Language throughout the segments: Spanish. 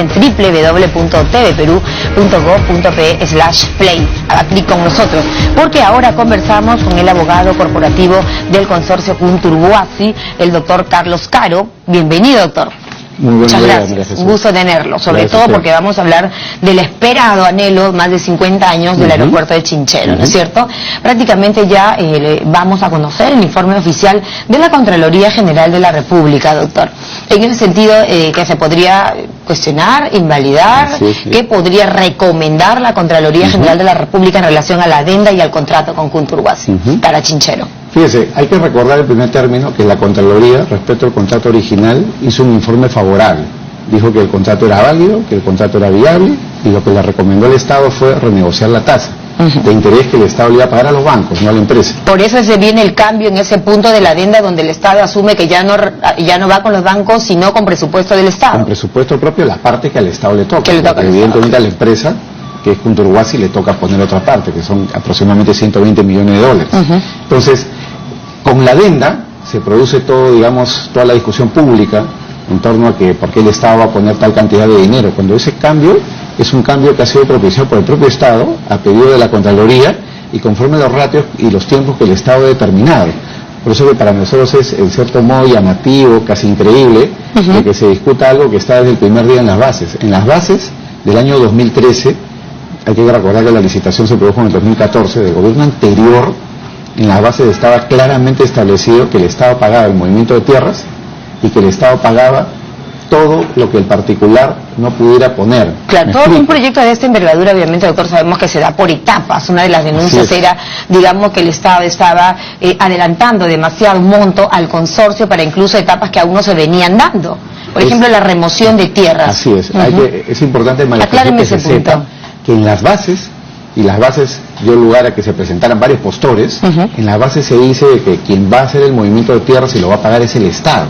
en www.tvperú.gov.pe/play. Haga clic con nosotros, porque ahora conversamos con el abogado corporativo del consorcio Kunturbuasi, el doctor Carlos Caro. Bienvenido, doctor. Muchas gracias, un gusto tenerlo, sobre todo porque vamos a hablar del esperado anhelo, más de 50 años del aeropuerto de Chinchero, ¿no es cierto? Prácticamente ya vamos a conocer el informe oficial de la Contraloría General de la República, doctor. En ese sentido, que se podría cuestionar, invalidar, ¿qué podría recomendar la Contraloría General de la República en relación a la adenda y al contrato con Kunturbuasi para Chinchero? Fíjese, hay que recordar en primer término que la Contraloría, respecto al contrato original, hizo un informe favorable. Dijo que el contrato era válido, que el contrato era viable, y lo que le recomendó el Estado fue renegociar la tasa de interés que el Estado le iba a pagar a los bancos, no a la empresa. Por eso se viene el cambio en ese punto de la adenda donde el Estado asume que ya no va con los bancos, sino con presupuesto del Estado. Con presupuesto propio, la parte que al Estado le toca. Evidentemente a la empresa, que es Kunturbuasi, le toca poner otra parte, que son aproximadamente 120 millones de dólares. Entonces, con la adenda se produce todo, digamos, toda la discusión pública en torno a que por qué el Estado va a poner tal cantidad de dinero, cuando ese cambio es un cambio que ha sido propiciado por el propio Estado a pedido de la Contraloría y conforme a los ratios y los tiempos que el Estado ha determinado. Por eso que para nosotros es en cierto modo llamativo, casi increíble, de que se discuta algo que está desde el primer día en las bases. En las bases del año 2013, hay que recordar que la licitación se produjo en el 2014, del gobierno anterior. En las bases estaba claramente establecido que el Estado pagaba el movimiento de tierras y que el Estado pagaba todo lo que el particular no pudiera poner. Claro, todo un proyecto de esta envergadura, obviamente, doctor, sabemos que se da por etapas. Una de las denuncias era, digamos, que el Estado estaba adelantando demasiado monto al consorcio para incluso etapas que aún no se venían dando. Por ejemplo, la remoción de tierras. Así es, es importante manifestar que se sepa que en las bases, y las bases dio lugar a que se presentaran varios postores, en las bases se dice que quien va a hacer el movimiento de tierras y lo va a pagar es el Estado.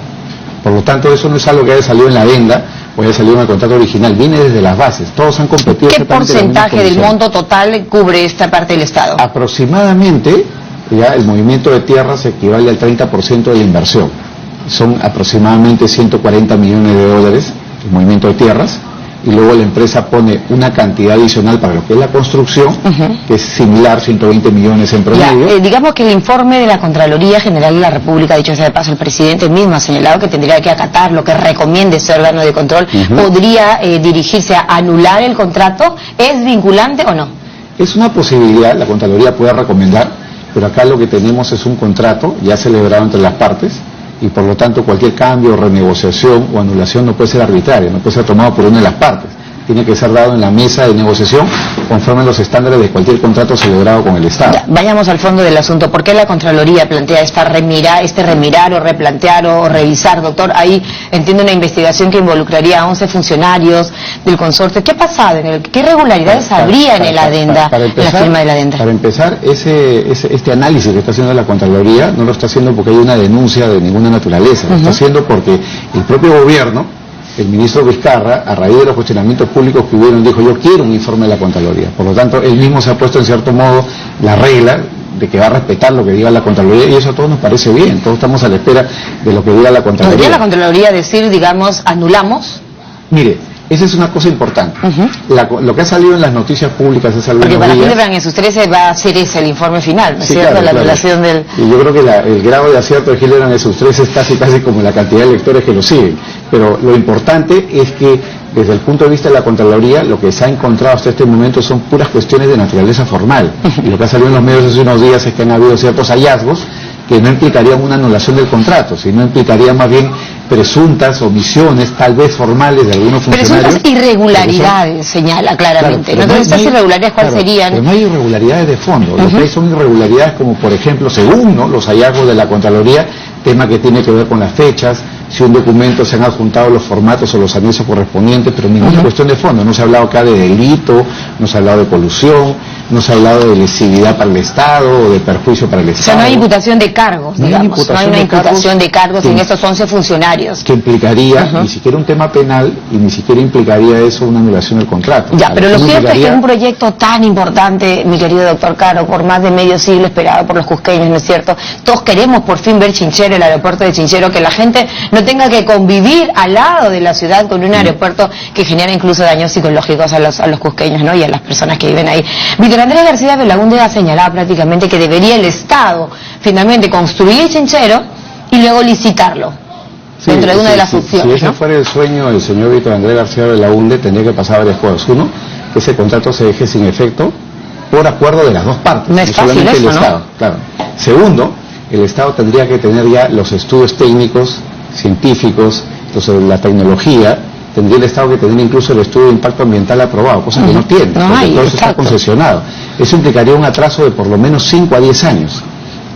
Por lo tanto, eso no es algo que haya salido en la adenda o haya salido en el contrato original, viene desde las bases, todos han competido. ¿Qué porcentaje del monto total cubre esta parte del Estado? Aproximadamente, ya el movimiento de tierras equivale al 30% de la inversión. Son aproximadamente 140 millones de dólares el movimiento de tierras, y luego la empresa pone una cantidad adicional para lo que es la construcción, que es similar, 120 millones en promedio. Digamos que el informe de la Contraloría General de la República, dicho sea de paso, el presidente mismo ha señalado que tendría que acatar lo que recomiende ese órgano de control. ¿Podría dirigirse a anular el contrato? ¿Es vinculante o no? Es una posibilidad, la Contraloría puede recomendar, pero acá lo que tenemos es un contrato ya celebrado entre las partes, y por lo tanto cualquier cambio, renegociación o anulación no puede ser arbitrario, no puede ser tomado por una de las partes. Tiene que ser dado en la mesa de negociación conforme a los estándares de cualquier contrato celebrado con el Estado. Vayamos al fondo del asunto. ¿Por qué la Contraloría plantea remirar o replantear o revisar, doctor? Ahí entiendo una investigación que involucraría a 11 funcionarios del consorcio. ¿Qué ha pasado? ¿Qué irregularidades habría en la adenda, en la firma de la adenda? Para empezar, este análisis que está haciendo la Contraloría no lo está haciendo porque hay una denuncia de ninguna naturaleza. Lo está haciendo porque el propio gobierno, el ministro Vizcarra, a raíz de los cuestionamientos públicos que hubieron, dijo: yo quiero un informe de la Contraloría. Por lo tanto, él mismo se ha puesto en cierto modo la regla de que va a respetar lo que diga la Contraloría, y eso a todos nos parece bien. Todos estamos a la espera de lo que diga la Contraloría. ¿Podría la Contraloría decir, digamos, anulamos? Mire, esa es una cosa importante. Lo que ha salido en las noticias públicas es algo. Porque para fin de año, en sus 13 va a ser ese el informe final, ¿no es cierto? Claro, la anulación del... Y yo creo que el grado de acierto de Hildebrand en sus 13 es casi como la cantidad de lectores que lo siguen. Pero lo importante es que, desde el punto de vista de la Contraloría, lo que se ha encontrado hasta este momento son puras cuestiones de naturaleza formal. Y lo que ha salido en los medios hace unos días es que han habido ciertos hallazgos que no implicarían una anulación del contrato, sino implicarían más bien presuntas omisiones, tal vez formales, de algunos funcionarios. Presuntas irregularidades, señala claramente. Claro, entonces, estas irregularidades, ¿cuáles serían? Pero no hay irregularidades de fondo. Lo que hay son irregularidades como, por ejemplo, según los hallazgos de la Contraloría, tema que tiene que ver con las fechas, si un documento se han adjuntado los formatos o los anexos correspondientes, pero ninguna cuestión de fondo. No se ha hablado acá de delito, no se ha hablado de colusión, no se ha hablado de lesividad para el Estado o de perjuicio para el Estado. O sea, no hay imputación de cargos, digamos. No hay una imputación de cargos en estos 11 funcionarios. Que implicaría ni siquiera un tema penal y ni siquiera implicaría eso una anulación del contrato. Ya, pero lo cierto es que un proyecto tan importante, mi querido doctor Caro, por más de medio siglo esperado por los cusqueños, ¿no es cierto? Todos queremos por fin ver Chinchero, el aeropuerto de Chinchero, que la gente no no tenga que convivir al lado de la ciudad con un aeropuerto que genera incluso daños psicológicos a los cusqueños, ¿no? Y a las personas que viven ahí. Víctor Andrés García Belaúnde ha señalado prácticamente que debería el Estado finalmente construir Chinchero y luego licitarlo. Sí, dentro de una de las opciones. Si ese fuera el sueño del señor Víctor Andrés García Belaúnde, tendría que pasar varias cosas. Uno, que ese contrato se deje sin efecto por acuerdo de las dos partes, no es fácil solamente eso, el Estado. ¿no? Claro. Segundo, el Estado tendría que tener ya los estudios técnicos, científicos, entonces la tecnología, tendría el Estado que tener incluso el estudio de impacto ambiental aprobado, cosa que no tiene, porque todo eso está concesionado. Eso implicaría un atraso de por lo menos 5 a 10 años.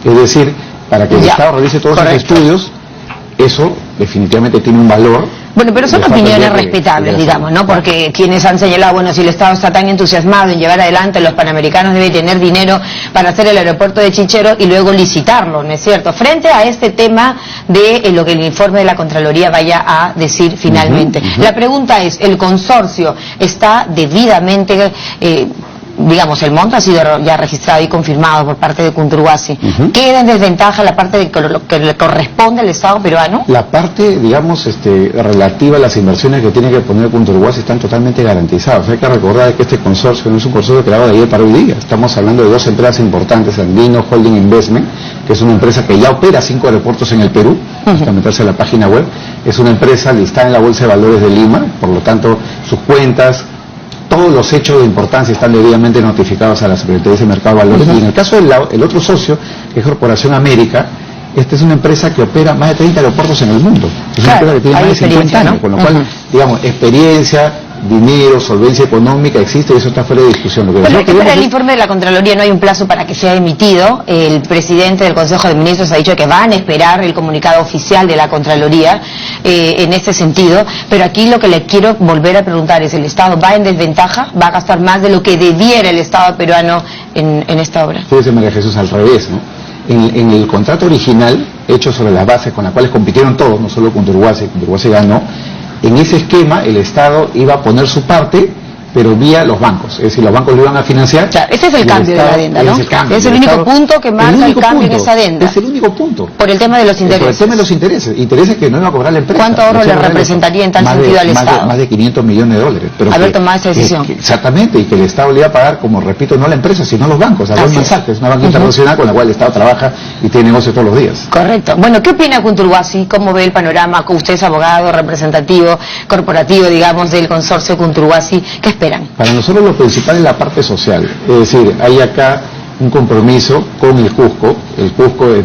Es decir, para que el Estado realice todos esos estudios, eso definitivamente tiene un valor. Bueno, pero son opiniones respetables, digamos, ¿no? Porque quienes han señalado, bueno, si el Estado está tan entusiasmado en llevar adelante los panamericanos, debe tener dinero para hacer el aeropuerto de Chinchero y luego licitarlo, ¿no es cierto? Frente a este tema de lo que el informe de la Contraloría vaya a decir finalmente. La pregunta es, ¿el consorcio está debidamente... digamos, el monto ha sido ya registrado y confirmado por parte de Kunturhuasi? ¿Queda en desventaja la parte de lo que le corresponde al Estado peruano? La parte, digamos, relativa a las inversiones que tiene que poner Kunturhuasi están totalmente garantizadas. Hay que recordar que este consorcio no es un consorcio creado de ayer para hoy día. Estamos hablando de dos empresas importantes, Andino Holding Investment, que es una empresa que ya opera 5 aeropuertos en el Perú, para meterse a la página web. Es una empresa listada en la Bolsa de Valores de Lima, por lo tanto, sus cuentas, todos los hechos de importancia están debidamente notificados a la Secretaría de Mercado de Valores. Y en el caso del otro socio, que es Corporación América, esta es una empresa que opera más de 30 aeropuertos en el mundo. Es una empresa que tiene más de 50 años, ¿no? Con lo cual, digamos, experiencia, dinero, solvencia económica existe y eso está fuera de discusión. Bueno, es que para el informe de la Contraloría no hay un plazo para que sea emitido. El presidente del Consejo de Ministros ha dicho que van a esperar el comunicado oficial de la Contraloría en este sentido, pero aquí lo que le quiero volver a preguntar es, ¿el Estado va en desventaja? ¿Va a gastar más de lo que debiera el Estado peruano en esta obra? Fíjese, María Jesús, al revés, ¿no? En el contrato original, hecho sobre las bases con las cuales compitieron todos, no solo Kunturhuasi ganó, en ese esquema el Estado iba a poner su parte, pero vía los bancos, es decir, los bancos lo iban a financiar. Claro, ese es el cambio de la adenda, ¿no? Es el único punto que marca el cambio en esa adenda. Es el único punto. Por el tema de los intereses. Por el tema de los intereses que no iba a cobrar la empresa. ¿Cuánto ahorro le representaría en tal sentido al Estado? Más de 500 millones de dólares. Pero haber tomado esa decisión. Exactamente, y que el Estado le iba a pagar, como repito, no la empresa, sino los bancos, a Goldman Sachs, es una banca internacional con la cual el Estado trabaja y tiene negocio todos los días. Correcto. Bueno, ¿qué opina Kunturhuasi? ¿Cómo ve el panorama? Usted es abogado, representativo, corporativo, digamos, del consorcio Kunturhuasi. ¿Qué esperan? Para nosotros lo principal es la parte social, es decir, hay acá un compromiso con el Cusco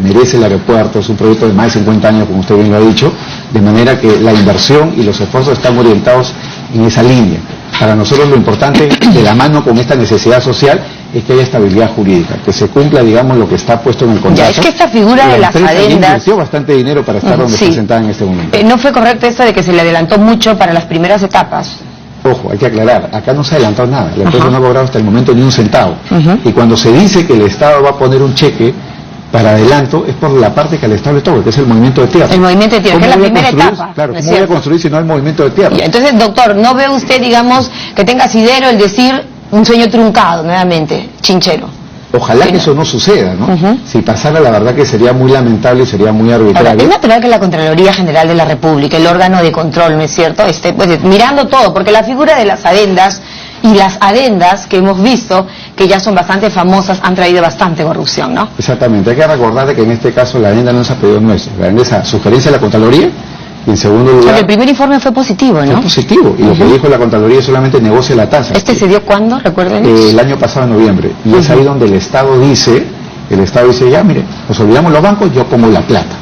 merece el aeropuerto, es un proyecto de más de 50 años, como usted bien lo ha dicho, de manera que la inversión y los esfuerzos están orientados en esa línea. Para nosotros lo importante, de la mano con esta necesidad social, es que haya estabilidad jurídica, que se cumpla, digamos, lo que está puesto en el contrato. Ya, es que esta figura de las adendas... invirtió bastante dinero para estar donde está sentada en este momento. ¿No fue correcto esto de que se le adelantó mucho para las primeras etapas? Ojo, hay que aclarar, acá no se ha adelantado nada, la empresa no ha cobrado hasta el momento ni un centavo. Y cuando se dice que el Estado va a poner un cheque para adelanto, es por la parte que al Estado le toca, que es el movimiento de tierra. El movimiento de tierra, que es la primera etapa. Claro, ¿cómo voy a construir si no hay movimiento de tierra? Entonces, doctor, ¿no ve usted, digamos, que tenga asidero el decir un sueño truncado, nuevamente, Chinchero? Ojalá que eso no suceda, ¿no? Si pasara, la verdad que sería muy lamentable y sería muy arbitrario. Ahora, es natural que la Contraloría General de la República, el órgano de control, ¿no es cierto?, esté pues mirando todo, porque la figura de las adendas y las adendas que hemos visto, que ya son bastante famosas, han traído bastante corrupción, ¿no? Exactamente, hay que recordar de que en este caso la adenda no es a pedido nuestro, la adenda es a sugerencia de la Contraloría. Y en segundo lugar... Porque el primer informe fue positivo, ¿no? Fue positivo, y lo que dijo la Contraloría solamente negocia la tasa. ¿Este se dio cuándo, recuerden? El año pasado, en noviembre. Y es ahí donde el Estado dice, ya, mire, nos olvidamos los bancos, yo pongo la plata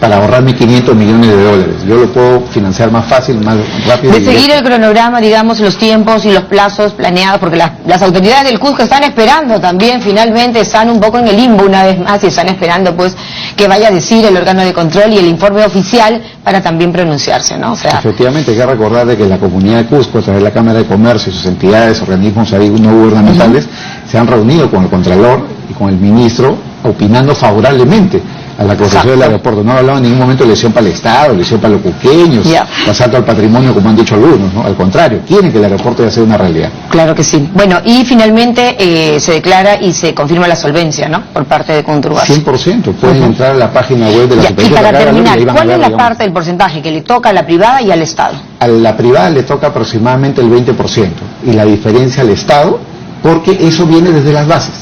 para ahorrarme 500 millones de dólares. Yo lo puedo financiar más fácil, más rápido. De seguir el cronograma, digamos, los tiempos y los plazos planeados, porque las autoridades del Cusco están esperando también, finalmente están un poco en el limbo una vez más y están esperando pues que vaya a decir el órgano de control y el informe oficial para también pronunciarse, ¿no? O sea, efectivamente, hay que recordar de que la comunidad de Cusco, a través de la Cámara de Comercio y sus entidades, organismos ahí no gubernamentales, se han reunido con el Contralor y con el Ministro opinando favorablemente a la construcción del aeropuerto. No ha hablado en ningún momento de lesión para el Estado, lesión para los cuqueños, asalto al patrimonio, como han dicho algunos, ¿no? Al contrario, quieren que el aeropuerto ya sea una realidad. Claro que sí. Bueno, y finalmente se declara y se confirma la solvencia, ¿no? Por parte de Conturbazi. 100%. Pueden entrar a la página web de la Superintendencia. Y para terminar, ¿cuál es la digamos, parte del porcentaje que le toca a la privada y al Estado? A la privada le toca aproximadamente el 20% y la diferencia al Estado, porque eso viene desde las bases.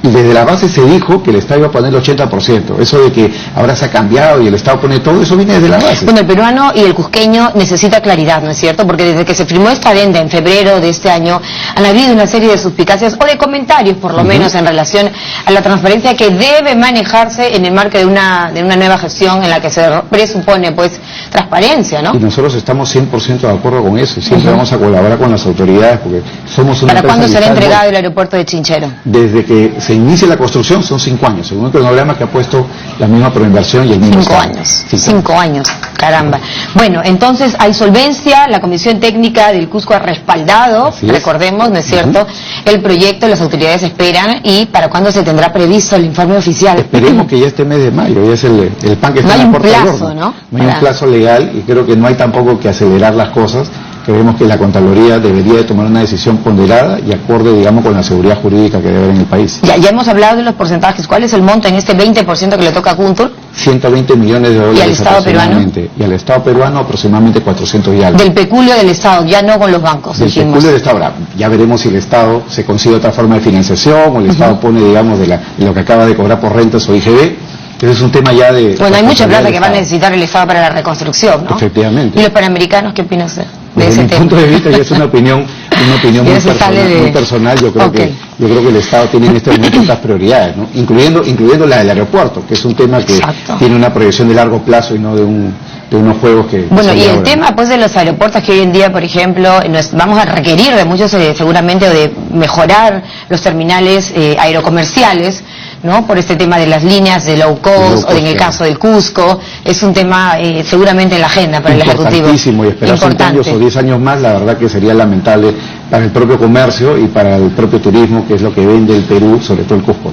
Y desde la base se dijo que el Estado iba a poner el 80%. Eso de que ahora se ha cambiado y el Estado pone todo, eso viene desde la base. Bueno, el peruano y el cusqueño necesita claridad, ¿no es cierto? Porque desde que se firmó esta adenda en febrero de este año, han habido una serie de suspicacias o de comentarios, por lo menos, en relación a la transparencia que debe manejarse en el marco de una nueva gestión en la que se presupone, pues, transparencia, ¿no? Y nosotros estamos 100% de acuerdo con eso. Siempre vamos a colaborar con las autoridades porque somos una ¿Para cuándo será empresa entregado el aeropuerto de Chinchero? Desde que se inicia la construcción son 5 años, según el cronograma que ha puesto la misma proinversión y el mismo 5 años. 5 años, caramba. Bueno, entonces hay solvencia, la Comisión Técnica del Cusco ha respaldado, recordemos, ¿no es cierto?, el proyecto, las autoridades esperan, y ¿para cuándo se tendrá previsto el informe oficial? Esperemos que ya este mes de mayo, ya es el pan que está en la puerta del horno. ¿No? No hay un plazo legal y creo que no hay tampoco que acelerar las cosas. Creemos que la Contraloría debería de tomar una decisión ponderada y acorde, digamos, con la seguridad jurídica que debe haber en el país. Ya hemos hablado de los porcentajes. ¿Cuál es el monto en este 20% que le toca a Kuntur? 120 millones de dólares. ¿Y al Estado peruano? Y al Estado peruano aproximadamente 400 y algo. Del peculio del Estado, ya no con los bancos. Del peculio del Estado. Ahora, ya veremos si el Estado se consigue otra forma de financiación o el Estado pone, digamos, de lo que acaba de cobrar por rentas o IGB. Ese es un tema ya de... Bueno, hay mucha plata que va a necesitar el Estado para la reconstrucción, ¿no? Efectivamente. ¿Y los panamericanos qué opina usted de Desde ese mi tema? punto de vista, ya es una opinión muy personal. Yo creo que el Estado tiene en este momento estas prioridades, ¿no? Incluyendo la del aeropuerto, que es un tema que tiene una proyección de largo plazo y no de unos juegos que... Bueno, y el tema pues de los aeropuertos que hoy en día, por ejemplo, vamos a requerir de muchos seguramente, o de mejorar los terminales aerocomerciales, ¿no? Por este tema de las líneas de low cost, o en el caso del Cusco, es un tema seguramente en la agenda para el Ejecutivo. Importantísimo, y esperar 5 años o 10 años más, la verdad que sería lamentable para el propio comercio y para el propio turismo, que es lo que vende el Perú, sobre todo el Cusco.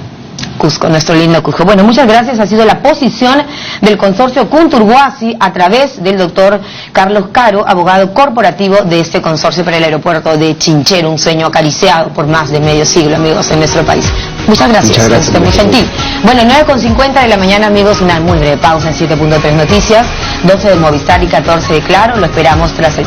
Cusco, nuestro lindo Cusco. Bueno, muchas gracias. Ha sido la posición del consorcio Conturbazi a través del doctor Carlos Caro, abogado corporativo de este consorcio para el aeropuerto de Chinchero, un sueño acariciado por más de medio siglo, amigos, en nuestro país. Muchas gracias. Usted muy gentil. Bueno, 9:50 de la mañana, amigos, una muy breve pausa en 7.3 Noticias, 12 de Movistar y 14 de Claro. Lo esperamos tras el corte.